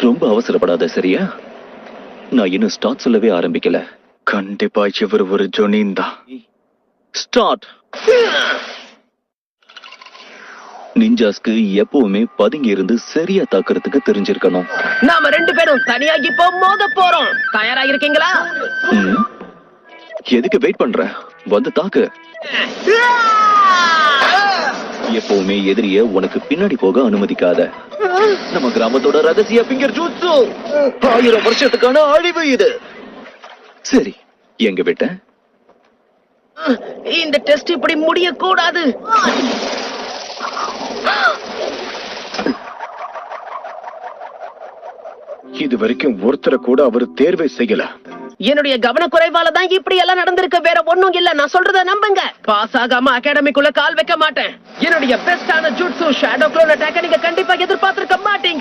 ரொம்ப அவசரப்படாத, சரியா? நான் இன்னும் ஸ்டார்ட் சொல்லவே ஆரம்பிக்கல. கண்டிப்பா இவர் ஒரு ஜொனின் தான். ஸ்டார்ட். நிஞ்சாஸ்க்கு எப்பவுமே பதுங்கி இருந்து சரியா தாக்குறதுக்கு தெரிஞ்சிருக்கணும். நாம 2 பேரும் தனியா இப்போ மோத போறோம். தயாரா இருக்கீங்களா? எதுக்கு வெயிட் பண்ற? வந்து தாக்கு. எப்பவுமே எதிரிய உனக்கு பின்னாடி போக அனுமதிக்காத. நம்ம கிராமத்தோட ரகசிய பிங்கர் ஜூட்சு. 1000 வருஷத்துக்கான அழிவு இது. சரி, எங்க விட்ட? இந்த டெஸ்ட் இப்படி முடிய கூடாது. இது வரைக்கும் ஒருத்தரை கூட அவர் தேர்வை செய்யல. என்னுடைய கவனக்குறைவால தான் இப்படி எல்லாம் நடந்திருக்கு. வேற ஒண்ணும் இல்ல. நான் சொல்றத நம்புங்க. பாஸ் ஆகாம அகாடமிக்குள்ள கால் வைக்க மாட்டேன். என்னுடைய பெஸ்டான ஜூட்சு ஷேடோ க்ளோன் அட்டாக்க நீங்க கண்டிப்பா எதிர்பார்த்திருக்க மாட்டீங்க.